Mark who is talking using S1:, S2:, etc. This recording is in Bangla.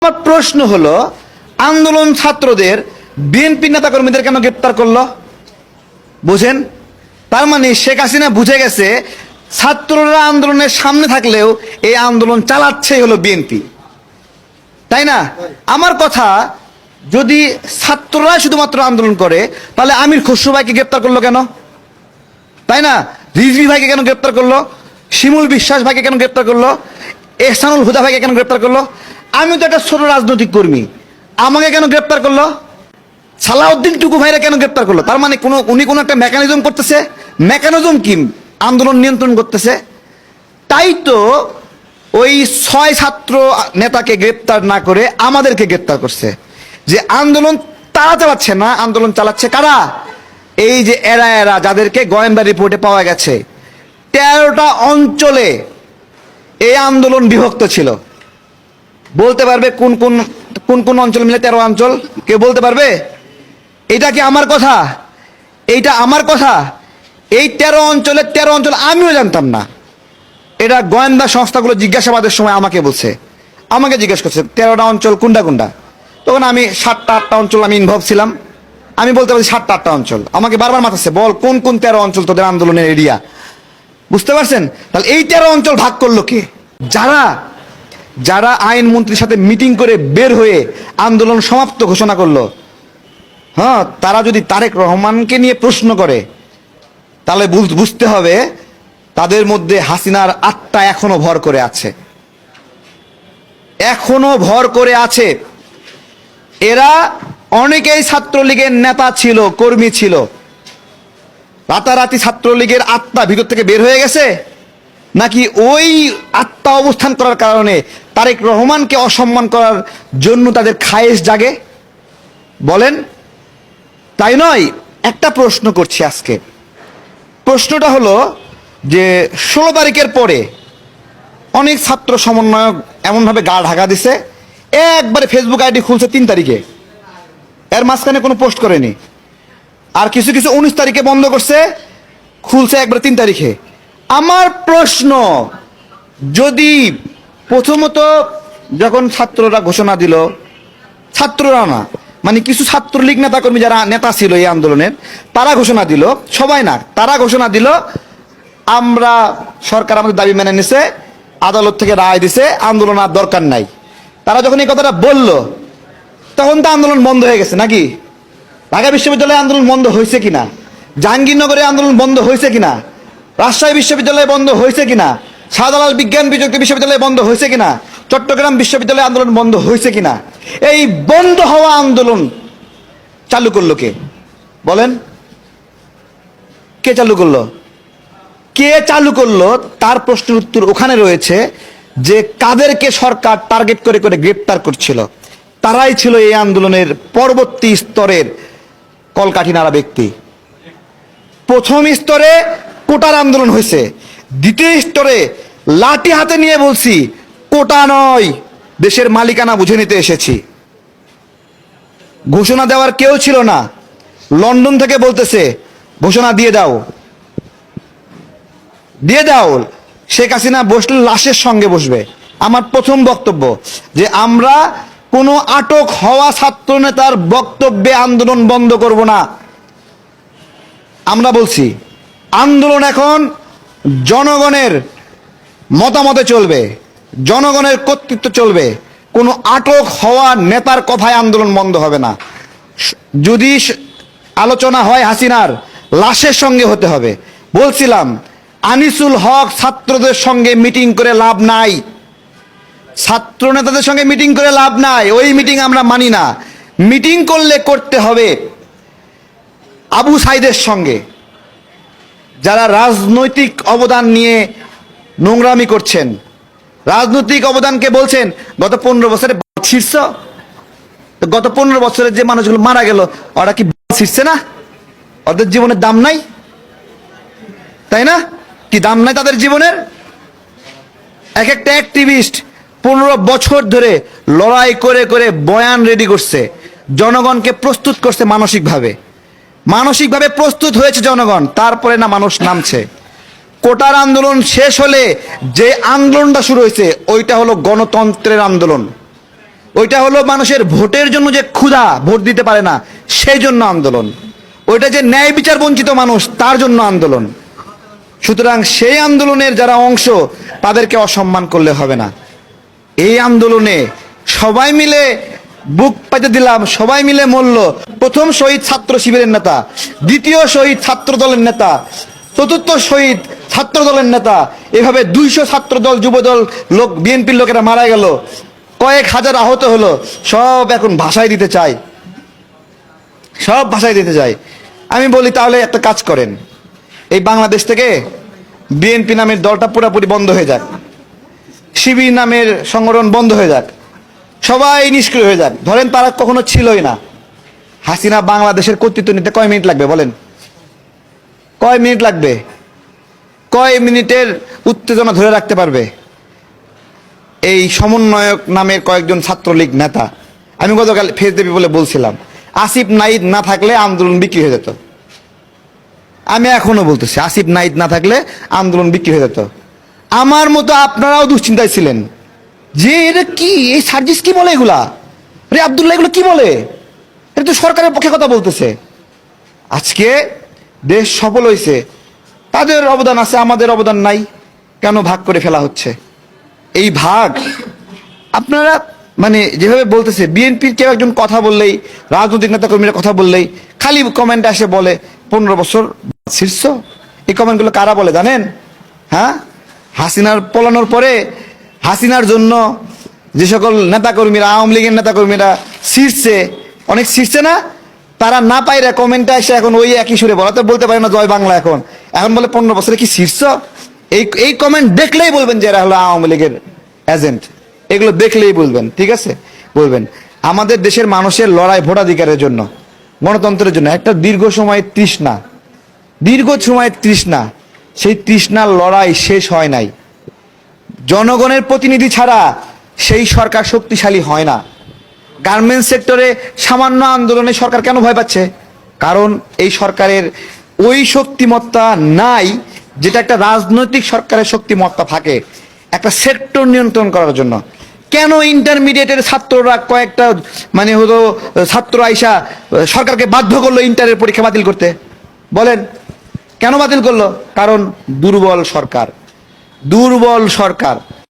S1: আমার প্রশ্ন হলো, আন্দোলন ছাত্রদের বিএনপি নেতা কর্মীদের কেন গ্রেপ্তার করলো? বুঝেন, তার মানে শেখ হাসিনা বুঝে গেছে ছাত্ররা আন্দোলনের সামনে থাকলেও এই আন্দোলন চালাচ্ছেই হলো বিএনপি, তাই না? আমার কথা, যদি ছাত্ররা শুধুমাত্র আন্দোলন করে তাহলে আমির খসরু ভাইকে গ্রেপ্তার করলো কেন? তাই না? রিজভী ভাইকে কেন গ্রেপ্তার করলো? শিমুল বিশ্বাস ভাইকে কেন গ্রেপ্তার করলো? এহসানুল হুদা ভাইকে কেন গ্রেপ্তার করলো? আমি তো একটা ছোট রাজনৈতিক কর্মী, আমাকে কেন গ্রেপ্তার করলো? সালাউদ্দিন টুকু ভাইরা কেন গ্রেপ্তার করলো? তার মানে উনি কোনো একটা মেকানিজম করতেছে। মেকানিজম কি? আন্দোলন নিয়ন্ত্রণ করতেছে। তাই তো ওই 6 ছাত্র নেতাকে গ্রেপ্তার না করে আমাদেরকে গ্রেপ্তার করছে। যে আন্দোলন তারা চালাচ্ছে না, আন্দোলন চালাচ্ছে কারা? এই যে এরা যাদেরকে গোয়েন্দা রিপোর্টে পাওয়া গেছে 13টা অঞ্চলে এই আন্দোলন বিভক্ত ছিল। বলতে পারবে কোন কোন কোন কোন অঞ্চল মিলে 13 অঞ্চল? কেউ বলতে পারবে? এটা কি আমার কথা? এইটা আমার কথা? এই 13 অঞ্চলের 13 অঞ্চল আমিও জানতাম না। এটা গোয়েন্দা সংস্থাগুলো জিজ্ঞাসাবাদের সময় আমাকে বলছে, আমাকে জিজ্ঞেস করছে 13টা অঞ্চল কোনটা কোনটা। তখন আমি 7টা 8টা অঞ্চল আমি ইনভলভ ছিলাম। আমি বলতে পারি 7টা 8টা অঞ্চল। আমাকে বারবার মাথাচ্ছে, বল কোন কোন 13 অঞ্চল তোদের আন্দোলনের এরিয়া। বুঝতে পারছেন? তাহলে এই 13 অঞ্চল ভাগ করলো কে? যারা যারা আইনমন্ত্রীর সাথে মিটিং করে বের হয়ে আন্দোলন সমাপ্ত ঘোষণা করলো, হ্যাঁ, তারা যদি তারেক রহমানকে নিয়ে প্রশ্ন করে তাহলে বুঝতে হবে তাদের মধ্যে হাসিনার আত্মা এখনো ভর করে আছে, এখনো ভর করে আছে। এরা অনেকেই ছাত্রলীগের নেতা ছিল, কর্মী ছিল। রাতারাতি ছাত্রলীগের আত্মা ভিতর থেকে বের হয়ে গেছে, নাকি ওই আত্মা অবস্থান করার কারণে তারেক রহমানকে অসম্মান করার জন্য তাদের খায়েশ জাগে? বলেন, তাই নয়? একটা প্রশ্ন করছি আজকে। প্রশ্নটা হলো যে 16 তারিখের পরে অনেক ছাত্র সমন্বয়ক এমনভাবে গা ঢাকা দিছে, একবারে ফেসবুক আইডি খুলছে 3 তারিখে, এর মাঝখানে কোনো পোস্ট করেনি। আর কিছু কিছু 19 তারিখে বন্ধ করছে, খুলছে একবারে 3 তারিখে। আমার প্রশ্ন, যদি প্রথমত যখন ছাত্ররা ঘোষণা দিল, ছাত্ররা না মানে কিছু ছাত্রলীগ নেতাকর্মী যারা নেতা ছিল এই আন্দোলনের, তারা ঘোষণা দিল, সবাই না, তারা ঘোষণা দিল আমরা, সরকার আমাদের দাবি মেনে নিছে, আদালত থেকে রায় দিছে, আন্দোলন আর দরকার নাই। তারা যখন এই কথাটা বলল তখন তো আন্দোলন বন্ধ হয়ে গেছে নাকি? ঢাকা বিশ্ববিদ্যালয়ে আন্দোলন বন্ধ হয়েছে কিনা? জাহাঙ্গীরনগরে আন্দোলন বন্ধ হয়েছে কিনা? রাজশাহী বিশ্ববিদ্যালয়ে বন্ধ হয়েছে কিনা? শাহজালাল বিজ্ঞান প্রযুক্তি বিশ্ববিদ্যালয়ে বন্ধ হয়েছে কিনা? চট্টগ্রাম বিশ্ববিদ্যালয়ে আন্দোলন বন্ধ হয়েছে কিনা? এই বন্ধ হওয়া আন্দোলন চালু করলো কে? বলেন, কে চালু করলো? কে চালু করলো? তার প্রশ্নের উত্তর ওখানে রয়েছে যে কাদেরকে সরকার টার্গেট করে করে গ্রেপ্তার করছিল, তারাই ছিল এই আন্দোলনের পরবর্তী স্তরের কলকাঠি নাড়া ব্যক্তি। প্রথম স্তরে কোটার আন্দোলন হয়েছে, দ্বিতীয় স্তরে লাঠি হাতে নিয়ে বলছি কোটা নয়, দেশের মালিকানা বুঝে নিতে এসেছি। ঘোষণা দেওয়ার কেউ ছিল না, লন্ডন থেকে বলতেছে ঘোষণা দিয়ে দাও, দিয়ে দাও। শেখ হাসিনা বসলে লাশের সঙ্গে বসবে। আমার প্রথম বক্তব্য যে আমরা কোনো আটক হওয়া ছাত্র নেতার বক্তব্যে আন্দোলন বন্ধ করব না। আমরা বলছি আন্দোলন এখন জনগণের মতামতে চলবে, জনগণের কর্তৃত্ব চলবে। কোনো আটক হওয়া নেতার কথায় আন্দোলন বন্ধ হবে না। যদি আলোচনা হয় হাসিনার, লাশের সঙ্গে হতে হবে। বলছিলাম আনিসুল হক ছাত্রদের সঙ্গে মিটিং করে লাভ নাই, ছাত্র নেতাদের সঙ্গে মিটিং করে লাভ নাই, ওই মিটিং আমরা মানি না। মিটিং করলে করতে হবে আবু সাইদের সঙ্গে, যারা রাজনৈতিক অবদান নিয়ে নোংরামি করছেন, রাজনৈতিক অবদানকে বলছেন গত 15 বছরে ছিড়ছ। গত 15 বছরের যে মানুষগুলো মারা গেল, ওরা কি ছিড়ছে না? ওদের জীবনের দাম নাই, তাই না? কি দাম নাই তাদের জীবনের? এক একটা অ্যাক্টিভিস্ট 15 বছর ধরে লড়াই করে করে বয়ান রেডি করছে, জনগণকে প্রস্তুত করছে মানসিকভাবে। মানসিকভাবে প্রস্তুত হয়েছে জনগণ, তারপরে না মানুষ নামছে। কোটার আন্দোলন শেষ হলে যে আন্দোলনটা শুরু হয়েছে ওইটা হলো গণতন্ত্রের আন্দোলন। ওইটা হলো মানুষের ভোটের জন্য যে ক্ষুধা, ভোট দিতে পারে না সেই জন্য আন্দোলন। ওইটা যে ন্যায় বিচার বঞ্চিত মানুষ তার জন্য আন্দোলন। সুতরাং সেই আন্দোলনের যারা অংশ তাদেরকে অসম্মান করলে হবে না। এই আন্দোলনে সবাই মিলে বুক পাইতে দিলাম, সবাই মিলে মরল। প্রথম শহীদ ছাত্র শিবিরের নেতা, দ্বিতীয় শহীদ ছাত্র দলের নেতা, চতুর্থ শহীদ ছাত্র দলের নেতা, এভাবে 200 ছাত্র দল, যুব দল, লোক, বিএনপির লোকেরা মারা গেল, কয়েক হাজার আহত হলো। সব এখন ভাষায় দিতে চায়, সব ভাষায় দিতে চায়। আমি বলি তাহলে একটা কাজ করেন, এই বাংলাদেশ থেকে বিএনপি নামের দলটা পুরোপুরি বন্ধ হয়ে যাক, শিবির নামের সংগঠন বন্ধ হয়ে যাক, সবাই নিষ্ক্রিয় হয়ে যাক। ধরেন তারা কখনো ছিলই না। হাসিনা বাংলাদেশের কর্তৃত্ব নিতে কয় মিনিট লাগবে বলেন? কয় মিনিট লাগবে? কয় মিনিটের উত্তেজনা ধরে রাখতে পারবে এই সমন্বয়ক নামের কয়েকজন ছাত্রলীগ নেতা? আমি গতকাল ফেসদেবী বলে বলছিলাম, আসিফ নাইদ না থাকলে আন্দোলন বিক্রি হয়ে যেত। আমি এখনো বলতেছি, আসিফ নাইদ না থাকলে আন্দোলন বিক্রি হয়ে যেত। আমার মতো আপনারাও দুশ্চিন্তায় ছিলেন যে এটা কি, এই সার্জিস কি বলে, এগুলা রে আব্দুল্লাহ এগুলো কি বলে, এটা তো সরকারের পক্ষে কথা বলতেছে। আজকে দেশ সফল হয়েছে, তাদের অবদান আছে, আমাদের অবদান নাই, কেন ভাগ করে ফেলা হচ্ছে? এই ভাগ আপনারা মানে যেভাবে বলতেছে, বিএনপির কেউ একজন কথা বললেই, রাজনৈতিক নেতা কর্মীরা কথা বললেই খালি কমেন্টে আসে বলে 15 বছর শীর্ষ। এই কমেন্টগুলো কারা বলে জানেন? হ্যাঁ, হাসিনার পলানোর পরে হাসিনার জন্য যে সকল নেতাকর্মীরা, আওয়ামী লীগের নেতাকর্মীরা শীর্ষে, অনেক শীর্ষে না, তারা না পাইরা কমেন্টে এসে এখন ওই একই সুরে বলা, তো বলতে পারে না জয় বাংলা, এখন বলে 15 বছরে কি শীর্ষ। এই কমেন্ট দেখলেই বলবেন যে এরা হলো আওয়ামী লীগের এজেন্ট। এগুলো দেখলেই বলবেন, ঠিক আছে, বলবেন। আমাদের দেশের মানুষের লড়াই ভোটাধিকারের জন্য, গণতন্ত্রের জন্য একটা দীর্ঘ সময়ের তৃষ্ণা, সেই তৃষ্ণার লড়াই শেষ হয় নাই। জনগণের প্রতিনিধি ছাড়া সেই সরকার শক্তিশালী হয় না। গার্মেন্টস সেক্টরে সামান্য আন্দোলনে সরকার কেন ভয় পাচ্ছে? কারণ এই সরকারের ওই শক্তিমত্তা নাই যেটা একটা রাজনৈতিক সরকারের শক্তিমত্তা থাকে একটা সেক্টর নিয়ন্ত্রণ করার জন্য। কেন ইন্টারমিডিয়েটের ছাত্ররা কয়েকটা মানে হলো ছাত্র আইসা সরকারকে বাধ্য করলো ইন্টারের পরীক্ষা বাতিল করতে? বলেন কেন বাতিল করলো? কারণ দুর্বল সরকার।